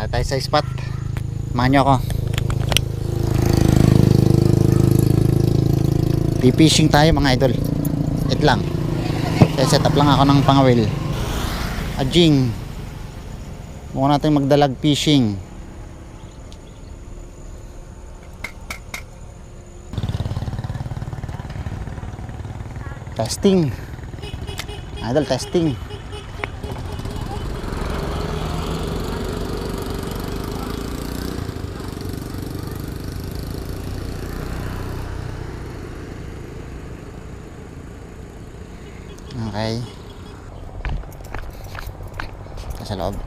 Tayo sa spot. Samahan nyo ako. Fishing tayo mga idol. It lang. Kaya set up lang ako ng pangawil. Ajing. Mukha natin magdalag fishing. Testing. Idol, testing. Okay. Sa loob.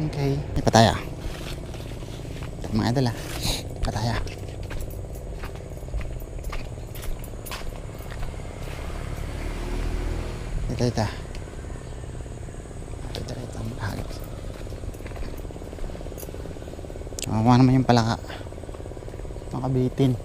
Okay. May pataya. Mga idol pataya. Ito. Ito ang bahagi. Kawawa naman yung palaka. Makabitin.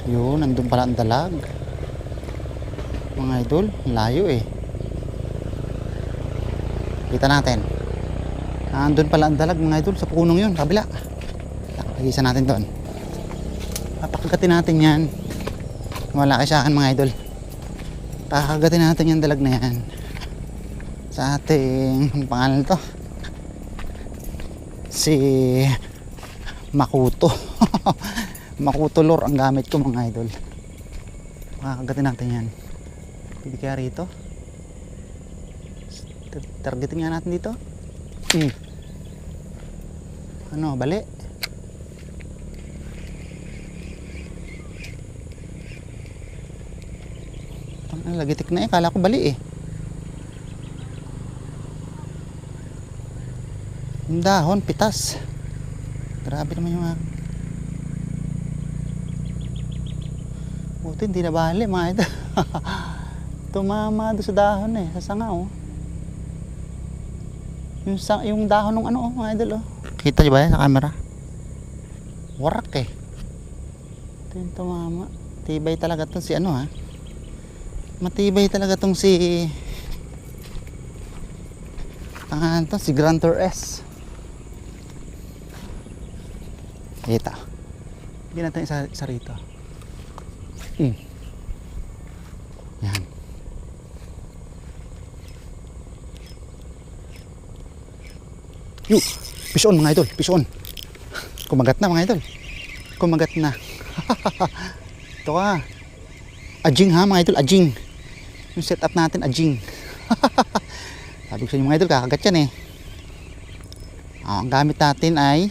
Yun, nandun pala ang dalag. Mga idol, layo Kita natin. Nandun pala ang dalag mga idol sa punong yun, kabila. Pag-isa natin doon. Papakagatin natin yan. Wala kayo sa akin mga idol. Pakagatin natin yung dalag na yan. Sa ating, ang pangalan to? Si Makuto. Makuto lure ang gamit ko mga idol. Makakagatin natin yan. Pwede kaya rito. Targetin nga natin dito. Ano, bali? Lagitik na kala ko bali Yung dahon, pitas. Grabe naman yung buti hindi na bali mga idol. Tumama doon sa dahon sa sanga yung dahon ng ano mga idol Kita nyo ba yan sa camera? Warak ito yung tumama. Tibay talaga itong si matibay talaga itong si si Grantor S. Kita. Bigyan natin isa rito. Yan. Fish on mga idol, fish on. Kumagat na mga idol. Kumagat na. Ito ka. Ajing mga idol, ajing. Yung setup natin, ajing. Sabi ko sa inyo mga idol, kakagat yan ang gamit natin ay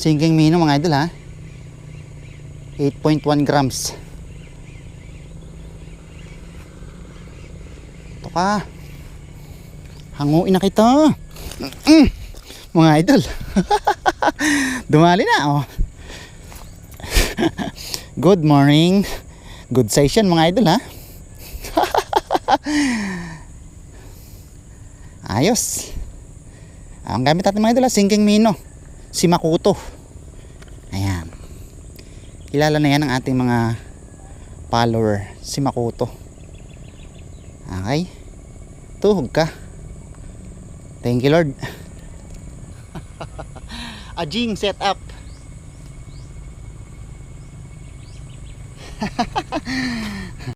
sinking minnow mga idol 8.1 grams. Ito ka. Hanguin na kita. Mga idol. Dumali na Good morning. Good session mga idol Ayos. Ang gamit natin mga idol sinking minnow. Si Makuto. Ayan. Kilala na yan ng ating mga follower, si Makuto. Okay. Tuhog ka. Thank you Lord. Ajing setup.